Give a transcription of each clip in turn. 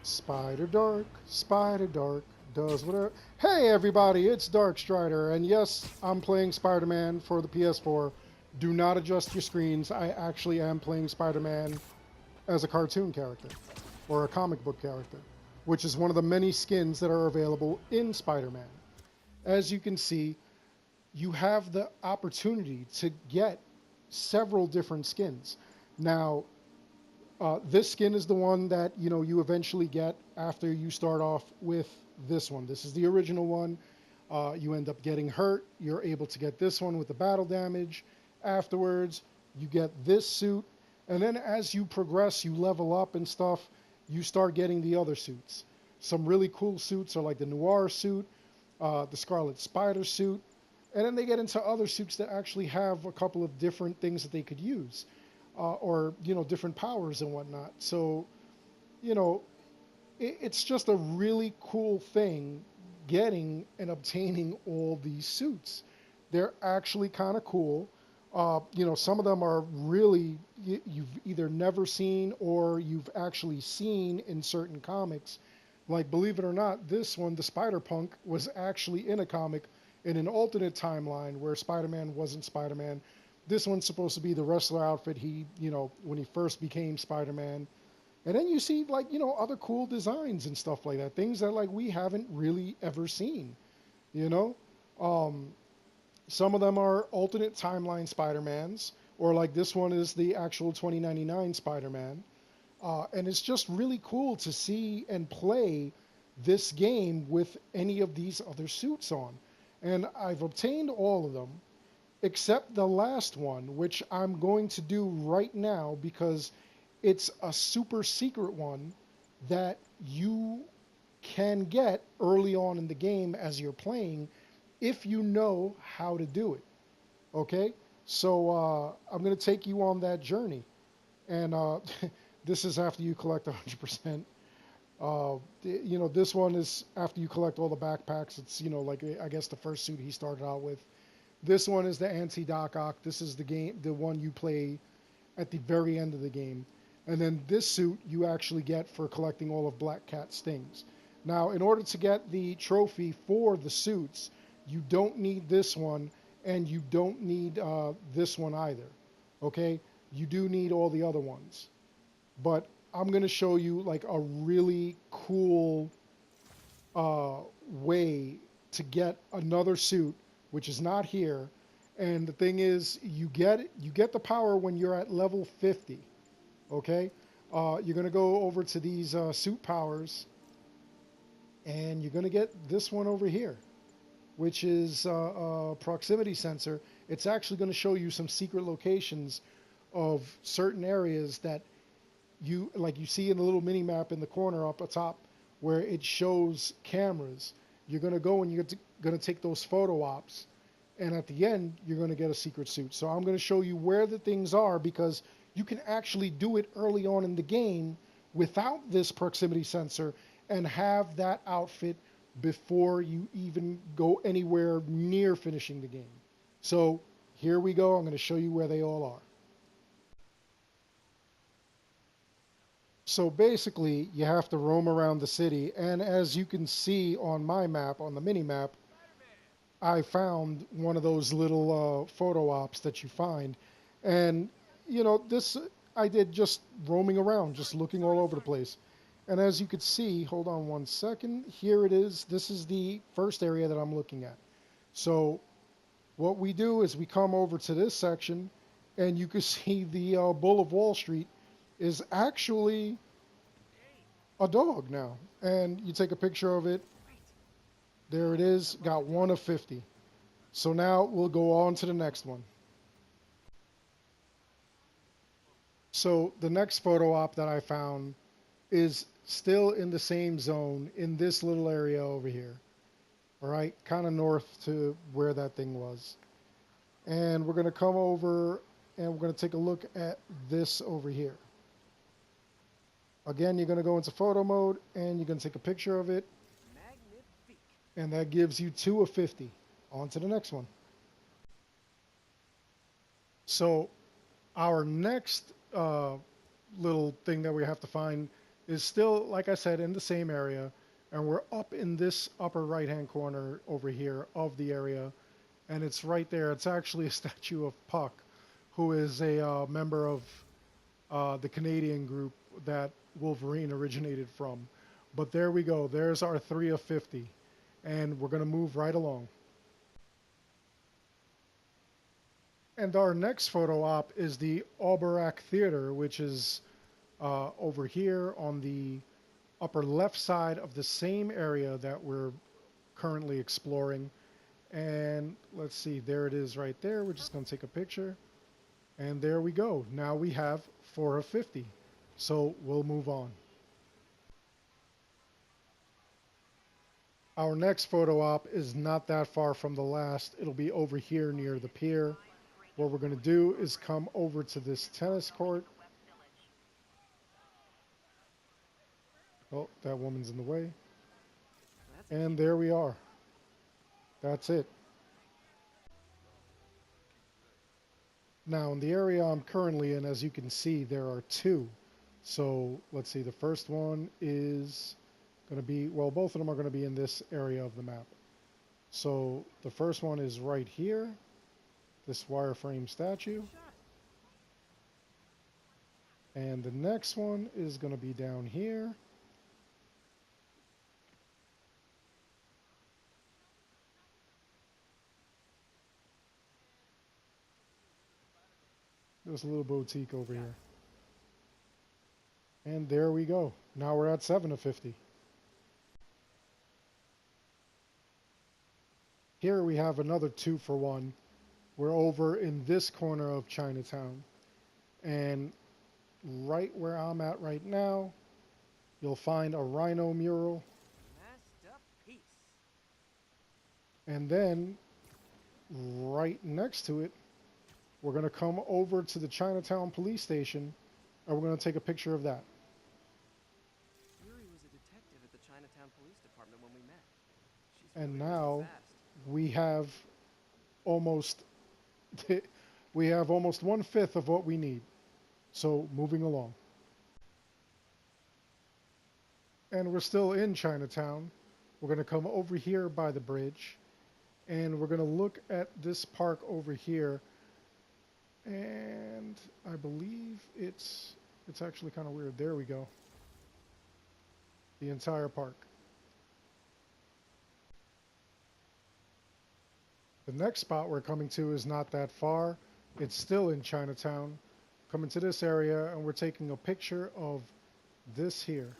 Spider Dark, does whatever. Hey everybody, it's Dark Strider, and yes, I'm playing Spider Man for the PS4. Do not adjust your screens. I actually am playing Spider Man as a cartoon character, or a comic book character, which is one of the many skins that are available in Spider Man. As you can see, you have the opportunity to get several different skins. Now, this skin is the one that you eventually get after you start off with this one. This is the original one. You end up getting hurt. You're able to get this one with the battle damage. Afterwards, you get this suit, and then as you progress, you level up and stuff. You start getting the other suits. Some really cool suits are like the Noir suit, the Scarlet Spider suit, and then they get into other suits that actually have a couple of different things that they could use, or different powers and whatnot. So you know it's just a really cool thing getting and obtaining all these suits. They're actually kind of cool. Some of them are really you've either never seen or you've actually seen in certain comics. Like, believe it or not, this one, the Spider Punk, was actually in a comic in an alternate timeline where Spider-Man wasn't Spider-Man. This one's supposed to be the wrestler outfit when he first became Spider-Man. And then you see other cool designs and stuff like that, things that like we haven't really ever seen. You know, um, some of them are alternate timeline Spider-Mans, or like this one is the actual 2099 Spider-Man. And it's just really cool to see and play this game with any of these other suits on. And I've obtained all of them except the last one, which I'm going to do right now because it's a super secret one that you can get early on in the game as you're playing if you know how to do it. Okay? So I'm going to take you on that journey. And this is after you collect 100%. This one is after you collect all the backpacks. It's, like I guess the first suit he started out with. This one is the anti-Doc Ock. This is the one you play at the very end of the game. And then this suit you actually get for collecting all of Black Cat's things. Now, in order to get the trophy for the suits, you don't need this one, and you don't need this one either. Okay? You do need all the other ones. But I'm going to show you like a really cool way to get another suit, which is not here. And the thing is, you get the power when you're at level 50. Okay, you're going to go over to these suit powers, and you're going to get this one over here, which is a proximity sensor. It's actually going to show you some secret locations of certain areas that you see in the little mini map in the corner up atop where it shows cameras. You're going to go and you're going to take those photo ops, and at the end you're going to get a secret suit. So I'm going to show you where the things are because you can actually do it early on in the game without this proximity sensor and have that outfit before you even go anywhere near finishing the game. So here we go. I'm going to show you where they all are. So basically, you have to roam around the city, and as you can see on my map, on the mini map, I found one of those little photo ops that you find. And this I did just roaming around, just looking all over the place. And as you could see, hold on one second, here it is. This is the first area that I'm looking at. So what we do is we come over to this section, and you can see the Bull of Wall Street is actually a dog now. And you take a picture of it. There it is, got 1 of 50. So now we'll go on to the next one. So the next photo op that I found is still in the same zone in this little area over here. All right, kind of north to where that thing was. And we're going to come over and we're going to take a look at this over here. Again, you're going to go into photo mode and you're going to take a picture of it. And that gives you 2 of 50. On to the next one. So our next little thing that we have to find is still, like I said, in the same area, and we're up in this upper right-hand corner over here of the area, and it's right there. It's actually a statue of Puck, who is a member of the Canadian group that Wolverine originated from. But there we go. There's our 3 of 50, and we're going to move right along. And our next photo op is the Obelisk Theater, which is over here on the upper left side of the same area that we're currently exploring. And let's see, there it is right there. We're just going to take a picture. And there we go. Now we have 4 of 50. So we'll move on. Our next photo op is not that far from the last. It'll be over here near the pier. What we're going to do is come over to this tennis court. Oh, that woman's in the way. And there we are. That's it. Now, in the area I'm currently in, as you can see, there are 2. So, let's see, the first one is going to be, well, both of them are going to be in this area of the map. So, the first one is right here, this wireframe statue. And the next one is going to be down here. There's a little boutique over here. And there we go. Now we're at 7 of 50. Here we have another 2 for 1. We're over in this corner of Chinatown. And right where I'm at right now, you'll find a rhino mural. And then, right next to it, we're going to come over to the Chinatown police station, and we're going to take a picture of that. Yuri was a detective at the Chinatown Police Department when we met. And now we have almost 1/5 of what we need. So moving along. And we're still in Chinatown. We're going to come over here by the bridge, and we're going to look at this park over here. And I believe it's actually kind of weird. There we go. The entire park. The next spot we're coming to is not that far. It's still in Chinatown. Coming to this area, and we're taking a picture of this here.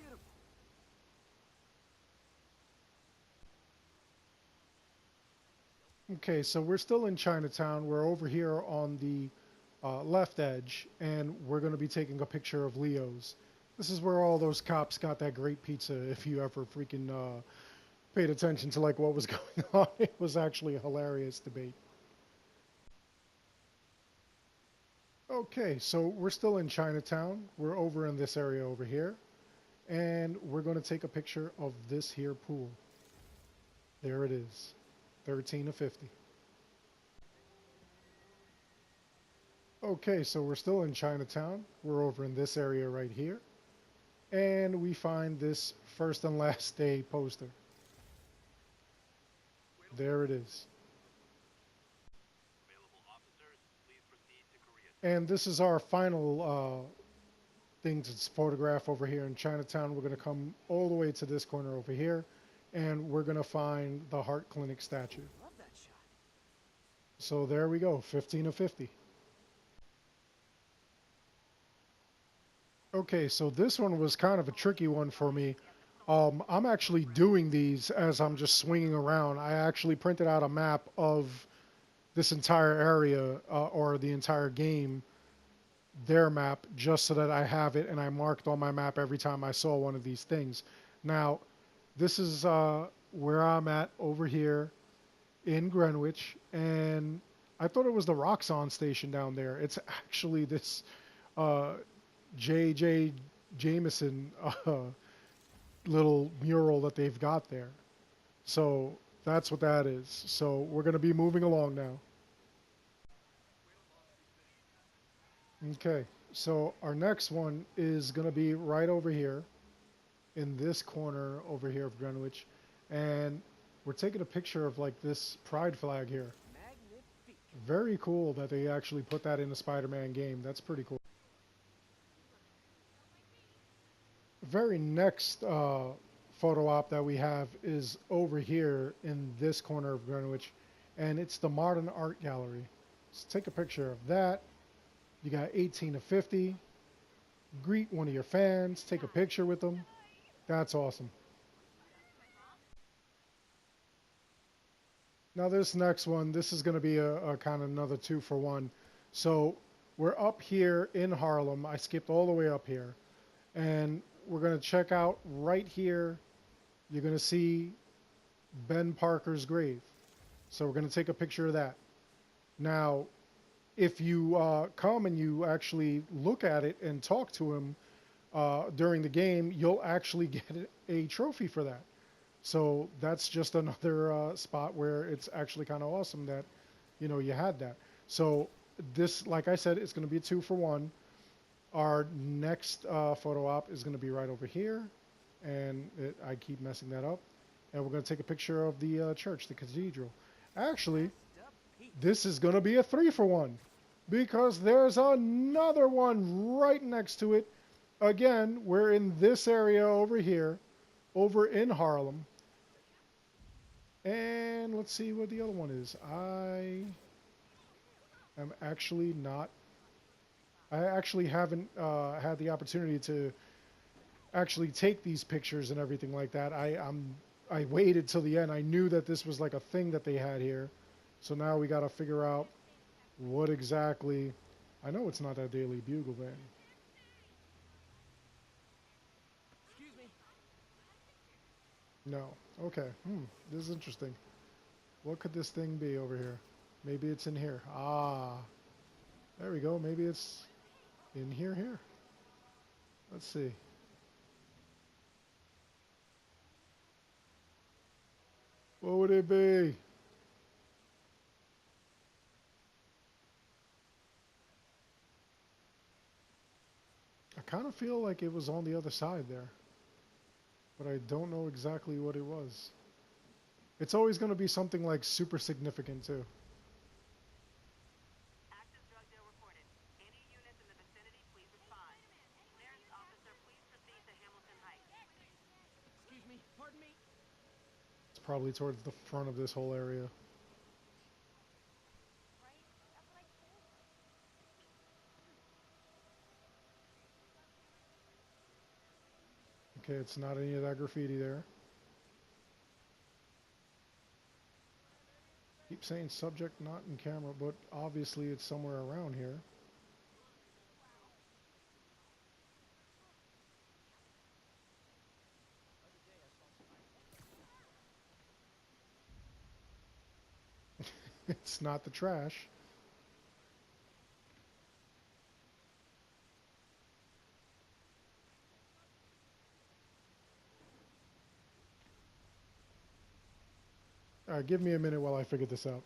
Okay, so we're still in Chinatown. We're over here on the left edge, and we're going to be taking a picture of Leo's. This is where all those cops got that great pizza, if you ever freaking paid attention to like what was going on. It was actually a hilarious debate. Okay, so we're still in Chinatown. We're over in this area over here, and we're going to take a picture of this here pool. There it is, 13 of 50. Okay, so we're still in Chinatown. We're over in this area right here. And we find this first and last day poster. There it is. And this is our final thing to photograph over here in Chinatown. We're going to come all the way to this corner over here, and we're going to find the Heart Clinic statue. Love that shot. So there we go, 15 of 50. Okay, so this one was kind of a tricky one for me. I'm actually doing these as I'm just swinging around. I actually printed out a map of this entire area or the entire game, their map, just so that I have it and I marked on my map every time I saw one of these things. Now, this is where I'm at over here in Greenwich, and I thought it was the Roxxon station down there. It's actually this J.J. Jameson little mural that they've got there. So that's what that is. So we're going to be moving along now. Okay, so our next one is going to be right over here. in this corner over here of Greenwich, and we're taking a picture of like this pride flag here. Magnifique. Very cool that they actually put that in the Spider-Man game. That's pretty cool. Very next photo op that we have is over here in this corner of Greenwich, and it's the Modern Art Gallery. Let's take a picture of that. You got 18 to 50. Greet one of your fans, take a picture with them. That's awesome. Now this next one, this is going to be a kind of another 2-for-1. So we're up here in Harlem. I skipped all the way up here. And we're going to check out right here. You're going to see Ben Parker's grave. So we're going to take a picture of that. Now, if you come and you actually look at it and talk to him during the game, you'll actually get a trophy for that. So that's just another spot where it's actually kind of awesome that, you know, you had that. So this, like I said, it's going to be a 2-for-1. Our next photo op is going to be right over here. And I keep messing that up. And we're going to take a picture of the church, the cathedral. Actually, this is going to be a 3-for-1 because there's another one right next to it. Again, we're in this area over here, over in Harlem. And let's see what the other one is. I actually haven't had the opportunity to actually take these pictures and everything like that. I waited till the end. I knew that this was like a thing that they had here. So now we got to figure out what exactly. I know it's not that Daily Bugle band. Excuse me. No. Okay. This is interesting. What could this thing be over here? Maybe it's in here. Ah. There we go. Maybe it's in here. Let's see. What would it be? I kind of feel like it was on the other side there, but I don't know exactly what it was. It's always going to be something like super significant too. Active drug deal reported. Any units in the vicinity, please respond. Clearance officer, please proceed to Hamilton Heights. Excuse me. Pardon me. It's probably towards the front of this whole area. Okay, it's not any of that graffiti there. Keep saying subject not in camera, but obviously it's somewhere around here. It's not the trash. All right, give me a minute while I figure this out.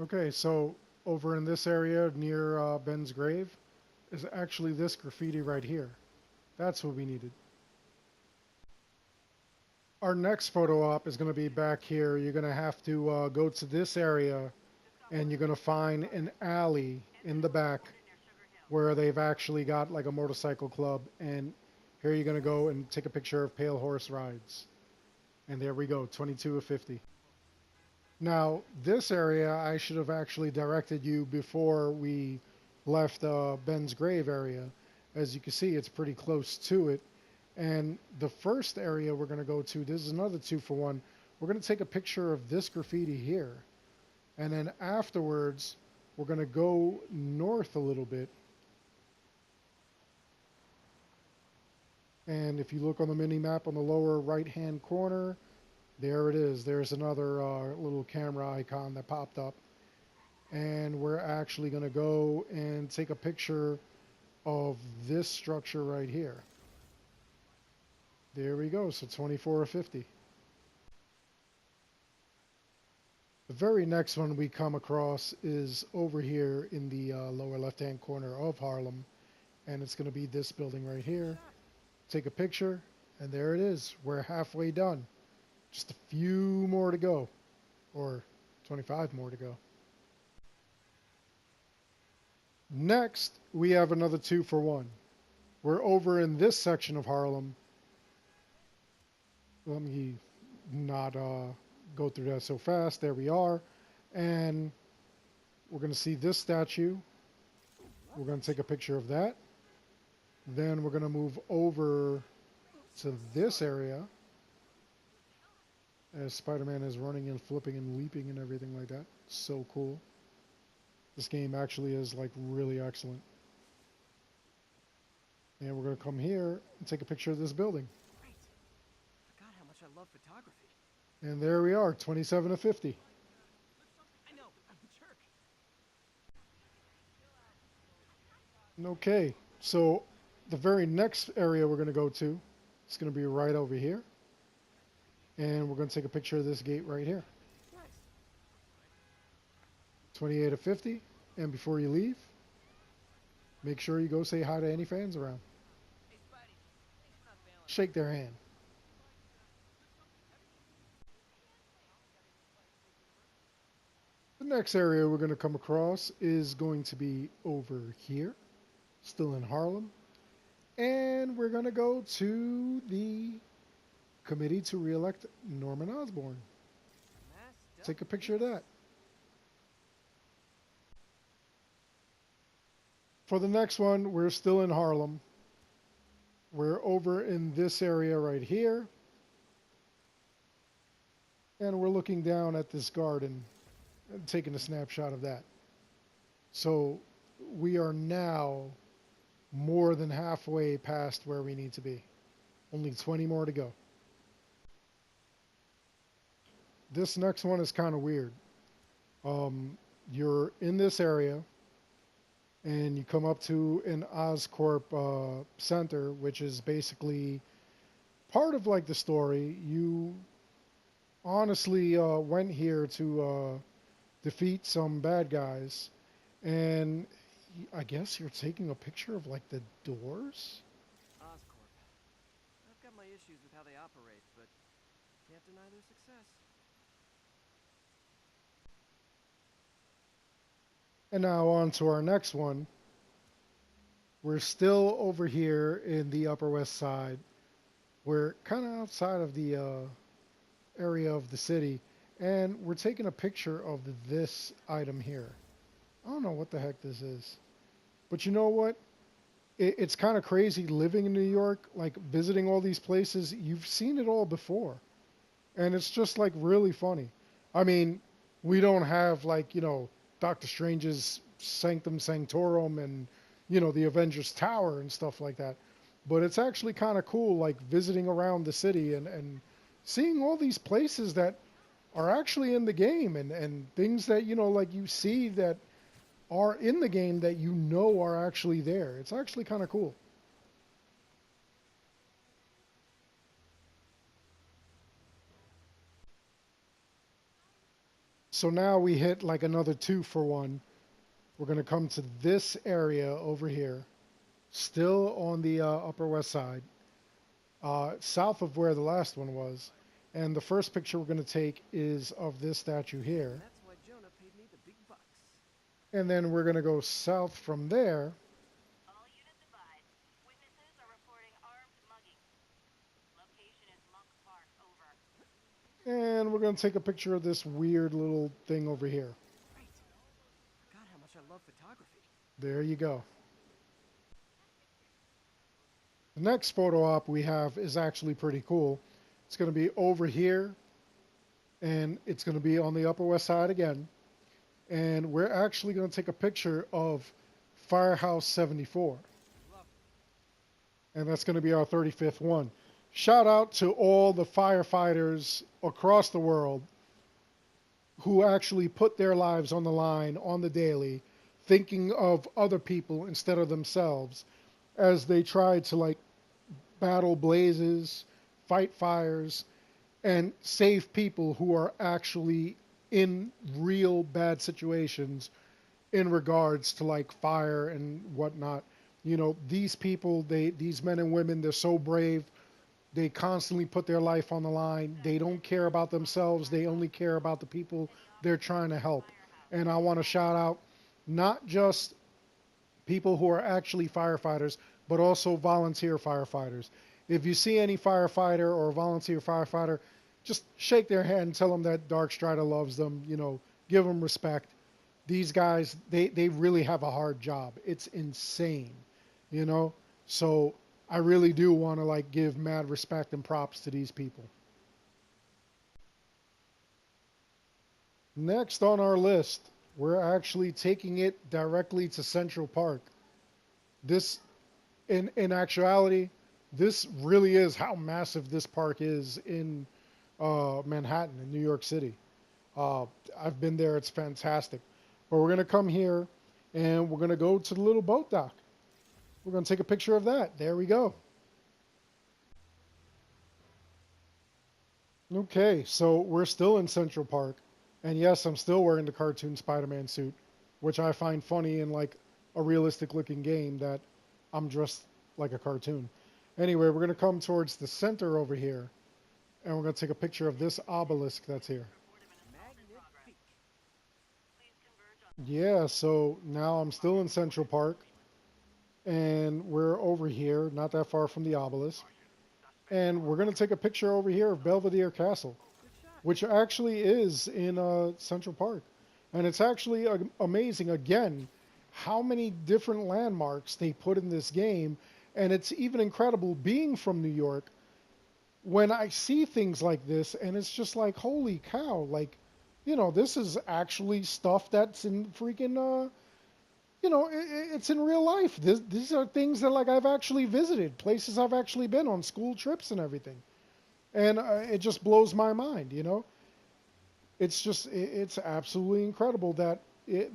Okay, so over in this area near Ben's grave is actually this graffiti right here. That's what we needed. Our next photo op is going to be back here. You're going to have to go to this area and you're going to find an alley in the back where they've actually got like a motorcycle club, and here you're going to go and take a picture of Pale Horse Rides. And there we go, 22 of 50. Now, this area, I should have actually directed you before we left Ben's grave area. As you can see, it's pretty close to it. And the first area we're going to go to, this is another 2-for-1. We're going to take a picture of this graffiti here. And then afterwards, we're going to go north a little bit. And if you look on the mini map on the lower right-hand corner, there it is. There's another little camera icon that popped up. And we're actually going to go and take a picture of this structure right here. There we go. So 24 of 50. The very next one we come across is over here in the lower left-hand corner of Harlem. and it's going to be this building right here. Take a picture, and there it is. We're halfway done. Just a few more to go, or 25 more to go. Next, we have another 2-for-1. We're over in this section of Harlem. Let me not go through that so fast. There we are. And we're going to see this statue. We're going to take a picture of that. Then we're going to move over to this area as Spider-Man is running and flipping and leaping and everything like that. So cool. This game actually is like really excellent. And we're going to come here and take a picture of this building. Great. Forgot how much I love photography. And there we are, 27 of 50. I know, I'm a jerk. Okay, so the very next area we're going to go to is going to be right over here. And we're going to take a picture of this gate right here. Nice. 28 of 50. And before you leave, make sure you go say hi to any fans around. Hey, Spidey. Thanks for not bailing. Shake their hand. The next area we're going to come across is going to be over here, still in Harlem. And we're going to go to the committee to re-elect Norman Osborn. Masked up. Take a picture of that. For the next one, we're still in Harlem. We're over in this area right here. And we're looking down at this garden and taking a snapshot of that. So we are now more than halfway past where we need to be. Only 20 more to go. This next one is kind of weird. You're in this area, and you come up to an Oscorp center, which is basically part of like the story. You honestly went here to defeat some bad guys, and I guess you're taking a picture of like the doors? Oscorp. I've got my issues with how they operate, but can't deny their success. And now on to our next one. We're still over here in the Upper West Side. We're kind of outside of the area of the city, and we're taking a picture of this item here. I don't know what the heck this is. But you know what? It's kind of crazy living in New York, like visiting all these places. You've seen it all before. And it's just like really funny. I mean, we don't have like, you know, Doctor Strange's Sanctum Sanctorum and, you know, the Avengers Tower and stuff like that. But it's actually kind of cool, like visiting around the city and seeing all these places that are actually in the game and things that, you know, like you see that are in the game that you know are actually there. It's actually kind of cool. So now we hit like another 2-for-1. We're going to come to this area over here, still on the Upper West Side, south of where the last one was. And the first picture we're going to take is of this statue here. And that's why Jonah paid me the big bucks. And then we're going to go south from there. All units advised. Witnesses are reporting armed mugging. Location is Monk Park. Over. And we're going to take a picture of this weird little thing over here. Great. Forgot how much I love photography. There you go. The next photo op we have is actually pretty cool. It's going to be over here, and it's going to be on the Upper West Side again. And we're actually going to take a picture of Firehouse 74. And that's going to be our 35th one. Shout out to all the firefighters across the world who actually put their lives on the line on the daily, thinking of other people instead of themselves as they try to like battle blazes, fight fires, and save people who are actually in real bad situations in regards to like fire and whatnot. You know, these people, these men and women, they're so brave. They constantly put their life on the line. They don't care about themselves. They only care about the people they're trying to help. And I want to shout out not just people who are actually firefighters, but also volunteer firefighters. If you see any firefighter or volunteer firefighter, just shake their hand and tell them that Dark Strider loves them. You know, give them respect. These guys, they really have a hard job. It's insane, you know? So I really do want to like give mad respect and props to these people. Next on our list, we're actually taking it directly to Central Park. This, in actuality, this really is how massive this park is in Manhattan, in New York City. Uh, I've been there, it's fantastic. But we're going to come here and we're going to go to the little boat dock. We're going to take a picture of that. There we go. Okay, so we're still in Central Park. And yes, I'm still wearing the cartoon Spider Man suit, which I find funny in like a realistic looking game that I'm dressed like a cartoon. Anyway, we're going to come towards the center over here. And we're going to take a picture of this obelisk that's here. Magnifique. Yeah, so now I'm still in Central Park. And we're over here, not that far from the obelisk. And we're going to take a picture over here of Belvedere Castle, Good shot. which actually is in Central Park. And it's actually amazing, again, how many different landmarks they put in this game. And it's even incredible being from New York when I see things like this, and it's just like, holy cow, like, you know, this is actually stuff that's in freaking, you know, it's in real life. These are things that, like, I've actually visited, places I've actually been on, school trips and everything. And it just blows my mind, you know? It's just, it's absolutely incredible that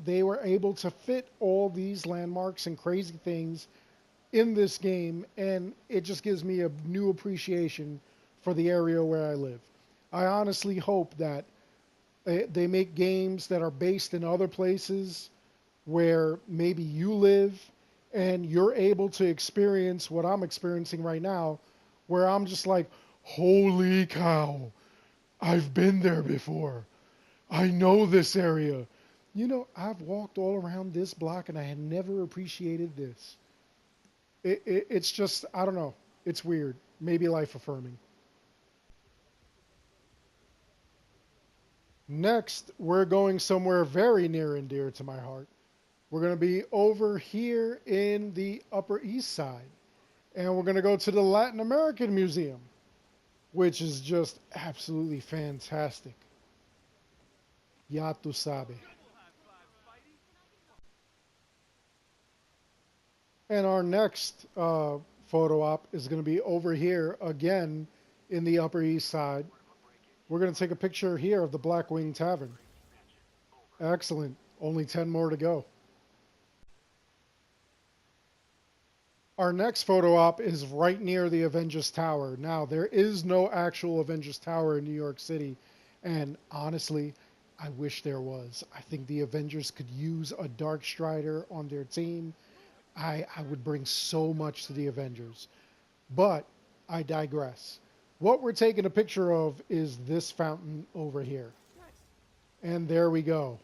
they were able to fit all these landmarks and crazy things in this game, and it just gives me a new appreciation for the area where I live. I honestly hope that they make games that are based in other places where maybe you live and you're able to experience what I'm experiencing right now, where I'm just like, holy cow, I've been there before. I know this area. You know, I've walked all around this block and I had never appreciated this. It's just, I don't know. It's weird. Maybe life affirming. Next, we're going somewhere very near and dear to my heart. We're going to be over here in the Upper East Side. And we're going to go to the Latin American Museum, which is just absolutely fantastic. Ya tu sabe. And our next photo op is going to be over here again in the Upper East Side. We're going to take a picture here of the Blackwing Tavern. Excellent. Only 10 more to go. Our next photo op is right near the Avengers Tower. Now, there is no actual Avengers Tower in New York City. And honestly, I wish there was. I think the Avengers could use a Dark Strider on their team. I would bring so much to the Avengers. But I digress. What we're taking a picture of is this fountain over here. Nice. And there we go.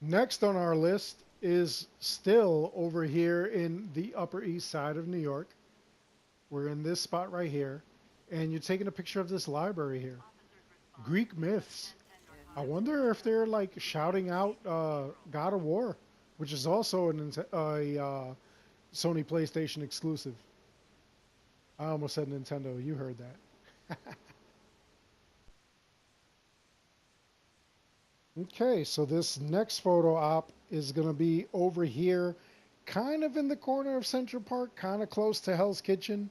Next on our list is still over here in the Upper East Side of New York. We're in this spot right here. And you're taking a picture of this library here. Greek myths. I wonder if they're like shouting out God of War, which is also a Sony PlayStation exclusive. I almost said Nintendo. You heard that. Okay, so this next photo op is going to be over here, kind of in the corner of Central Park, kind of close to Hell's Kitchen.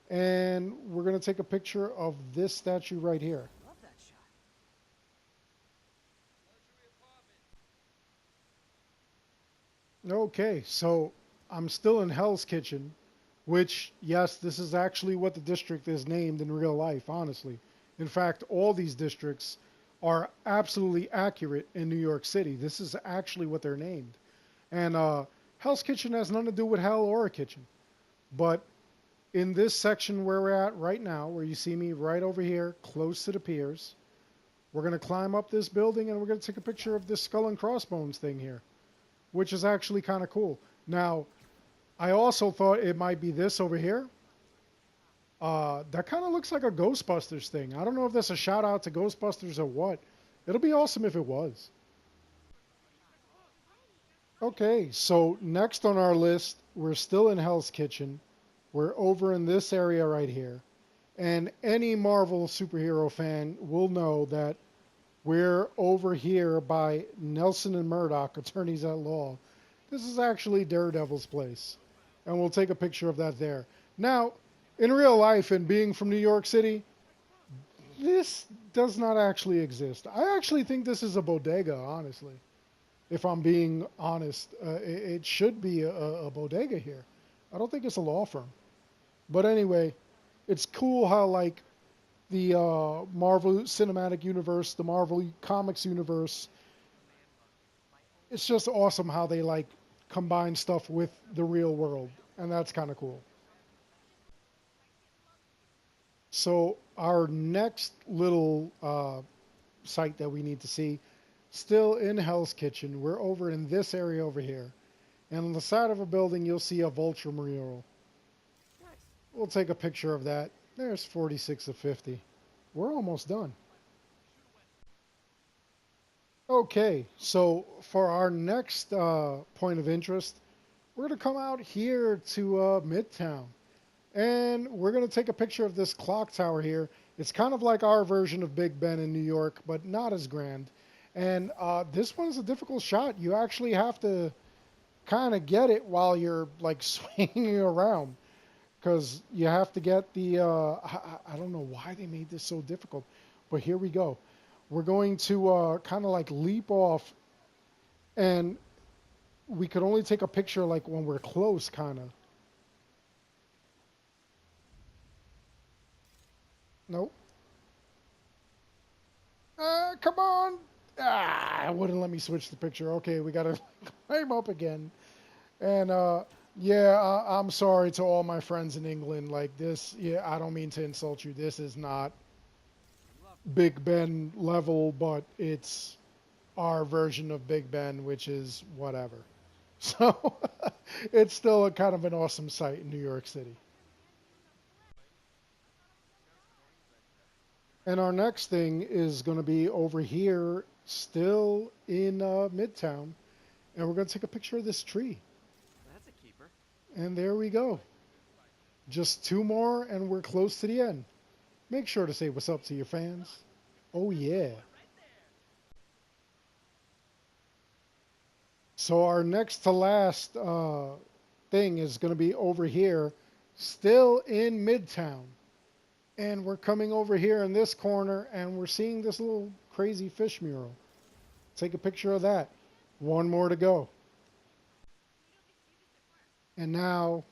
And we're going to take a picture of this statue right here. Love that shot. Okay, so I'm still in Hell's Kitchen, which, yes, this is actually what the district is named in real life, honestly. In fact, all these districts are absolutely accurate in New York City. This is actually what they're named. And Hell's Kitchen has nothing to do with hell or a kitchen. But in this section where we're at right now, where you see me right over here, close to the piers, we're going to climb up this building and we're going to take a picture of this skull and crossbones thing here, which is actually kind of cool. Now, I also thought it might be this over here. That kind of looks like a Ghostbusters thing. I don't know if that's a shout out to Ghostbusters or what. It'll be awesome if it was. Okay, so next on our list, we're still in Hell's Kitchen. We're over in this area right here. And any Marvel superhero fan will know that we're over here by Nelson and Murdoch, attorneys at law. This is actually Daredevil's place. And we'll take a picture of that there. Now, in real life and being from New York City, this does not actually exist. I actually think this is a bodega, honestly. If I'm being honest, it should be a bodega here. I don't think it's a law firm. But anyway, it's cool how like the Marvel Cinematic Universe, the Marvel Comics Universe, it's just awesome how they like combine stuff with the real world. And that's kind of cool. So our next little site that we need to see, still in Hell's Kitchen, we're over in this area over here. And on the side of a building, you'll see a vulture mural. Nice. We'll take a picture of that. There's 46 of 50. We're almost done. Okay, so for our next point of interest, we're going to come out here to Midtown. And we're going to take a picture of this clock tower here. It's kind of like our version of Big Ben in New York, but not as grand. And this one's a difficult shot. You actually have to kind of get it while you're like swinging around. Because you have to get the, I don't know why they made this so difficult. But here we go. We're going to kind of like leap off. And we could only take a picture like when we're close, kind of. Nope. Come on. It wouldn't let me switch the picture. Okay, we got to climb up again. And yeah, I'm sorry to all my friends in England. Like this, yeah, I don't mean to insult you. This is not Big Ben level, but it's our version of Big Ben, which is whatever. So it's still a kind of an awesome site in New York City. And our next thing is going to be over here, still in Midtown. And we're going to take a picture of this tree. That's a keeper. And there we go. Just two more and we're close to the end. Make sure to say what's up to your fans. Oh, yeah. So our next to last thing is going to be over here, still in Midtown. And we're coming over here in this corner and we're seeing this little crazy fish mural. Take a picture of that. One more to go. And now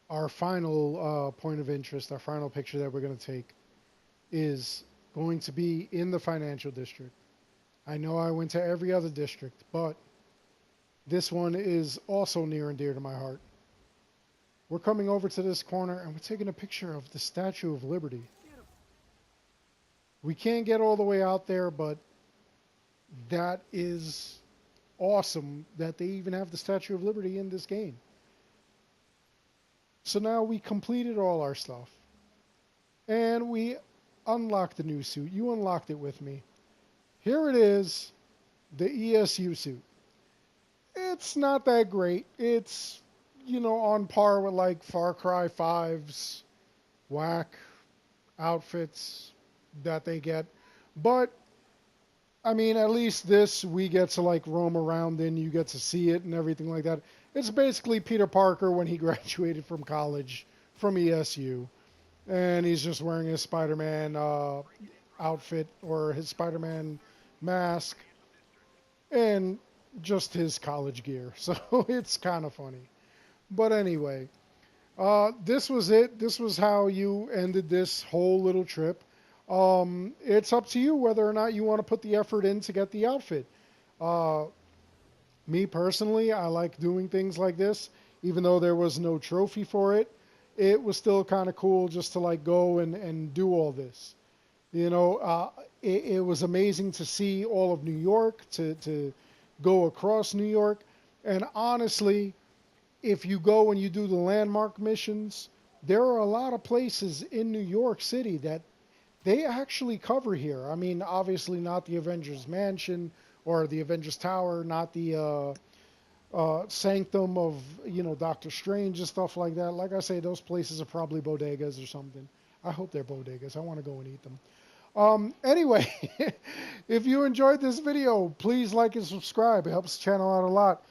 our final point of interest, our final picture that we're going to take is going to be in the financial district. I know I went to every other district, but this one is also near and dear to my heart. We're coming over to this corner and we're taking a picture of the Statue of Liberty. Beautiful. We can't get all the way out there, but that is awesome that they even have the Statue of Liberty in this game. So now we completed all our stuff. And we unlocked the new suit. You unlocked it with me. Here it is, the ESU suit. It's not that great. It's, you know, on par with like Far Cry 5's whack outfits that they get. But, I mean, at least this we get to like roam around in. You get to see it and everything like that. It's basically Peter Parker when he graduated from college from ESU. And he's just wearing his Spider Man outfit or his Spider Man mask and just his college gear. So it's kind of funny. But anyway, this was it. This was how you ended this whole little trip. It's up to you whether or not you want to put the effort in to get the outfit. Me personally, I like doing things like this, even though there was no trophy for it. It was still kind of cool just to like go and do all this. You know, it was amazing to see all of New York, to go across New York. And honestly, if you go and you do the landmark missions, there are a lot of places in New York City that they actually cover here. I mean, obviously not the Avengers Mansion or the Avengers Tower, not the sanctum of, Doctor Strange and stuff like that. Like I say, those places are probably bodegas or something. I hope they're bodegas. I want to go and eat them. Anyway, if you enjoyed this video, please like and subscribe. It helps the channel out a lot.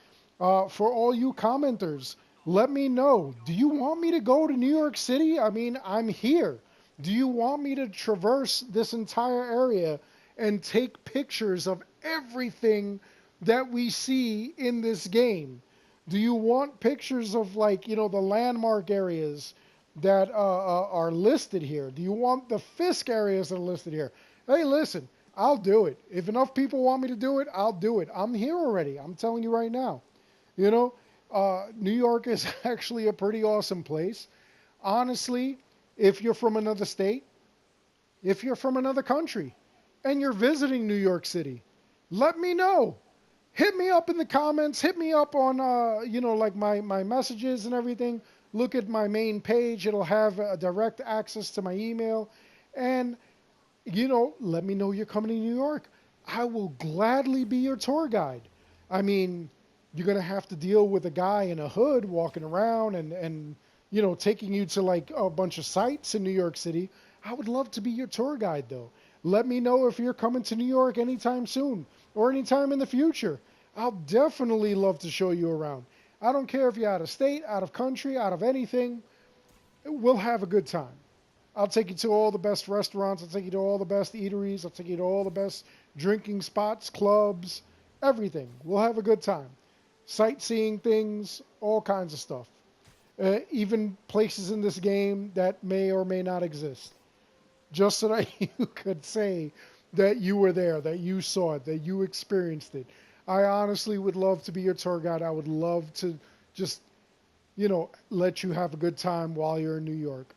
For all you commenters, let me know. Do you want me to go to New York City? I mean, I'm here. Do you want me to traverse this entire area and take pictures of everything that we see in this game? Do you want pictures of, like, the landmark areas that are listed here? Do you want the Fisk areas that are listed here? Hey, listen, I'll do it. If enough people want me to do it, I'll do it. I'm here already. I'm telling you right now. New York is actually a pretty awesome place. Honestly, if you're from another state, if you're from another country, and you're visiting New York City, let me know. Hit me up in the comments. Hit me up on, like my messages and everything. Look at my main page. It'll have direct access to my email. And, let me know you're coming to New York. I will gladly be your tour guide. I mean, you're going to have to deal with a guy in a hood walking around and taking you to like a bunch of sites in New York City. I would love to be your tour guide, though. Let me know if you're coming to New York anytime soon or anytime in the future. I'll definitely love to show you around. I don't care if you're out of state, out of country, out of anything. We'll have a good time. I'll take you to all the best restaurants. I'll take you to all the best eateries. I'll take you to all the best drinking spots, clubs, everything. We'll have a good time. Sightseeing things, all kinds of stuff. Even places in this game that may or may not exist. Just so that you could say that you were there, that you saw it, that you experienced it. I honestly would love to be your tour guide. I would love to just, let you have a good time while you're in New York.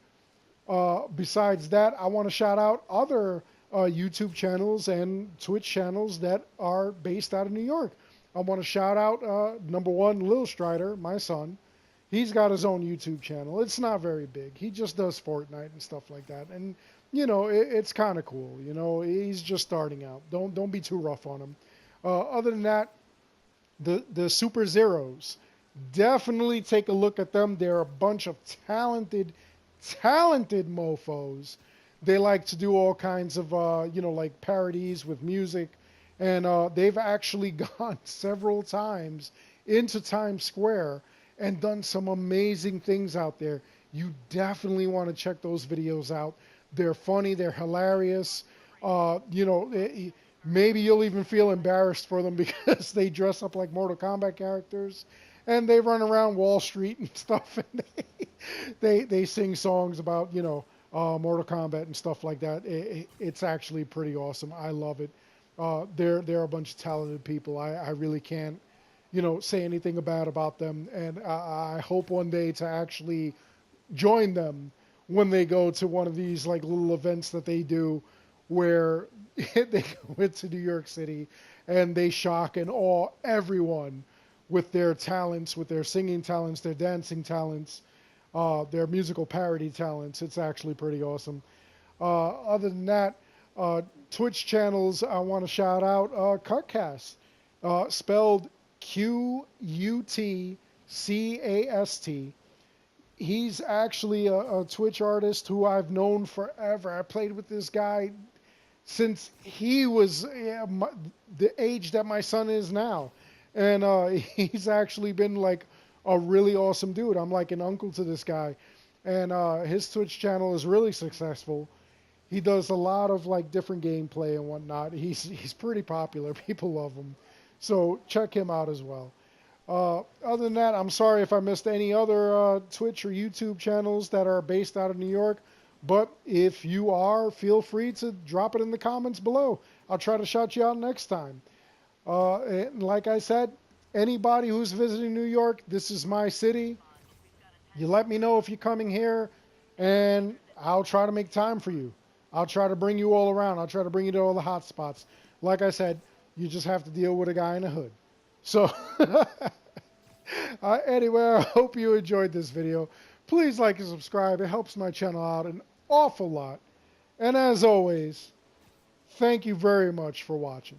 Besides that, I want to shout out other YouTube channels and Twitch channels that are based out of New York. I want to shout out, number one, Lil Strider, my son. He's got his own YouTube channel. It's not very big. He just does Fortnite and stuff like that. And, it's kind of cool. He's just starting out. Don't be too rough on him. Other than that, the Super Zeros, definitely take a look at them. They're a bunch of talented mofos. They like to do all kinds of, like parodies with music. And they've actually gone several times into Times Square and done some amazing things out there. You definitely want to check those videos out. They're funny. They're hilarious. Maybe you'll even feel embarrassed for them because they dress up like Mortal Kombat characters and they run around Wall Street and stuff. And they sing songs about, Mortal Kombat and stuff like that. It's actually pretty awesome. I love it. They're a bunch of talented people. I really can't, say anything bad about them. And I hope one day to actually join them when they go to one of these like little events that they do where they go into New York City and they shock and awe everyone with their talents, with their singing talents, their dancing talents, their musical parody talents. It's actually pretty awesome. Other than that, Twitch channels I want to shout out, Cutcast, spelled Qutcast. He's actually a Twitch artist who I've known forever. I played with this guy since he was the age that my son is now. And he's actually been like a really awesome dude. I'm like an uncle to this guy. And his Twitch channel is really successful. He does a lot of like different gameplay and whatnot. He's pretty popular. People love him. So check him out as well. Other than that, I'm sorry if I missed any other Twitch or YouTube channels that are based out of New York. But if you are, feel free to drop it in the comments below. I'll try to shout you out next time. And like I said, anybody who's visiting New York, this is my city. You let me know if you're coming here, and I'll try to make time for you. I'll try to bring you all around. I'll try to bring you to all the hot spots. Like I said, you just have to deal with a guy in a hood. So, anyway, I hope you enjoyed this video. Please like and subscribe. It helps my channel out an awful lot. And as always, thank you very much for watching.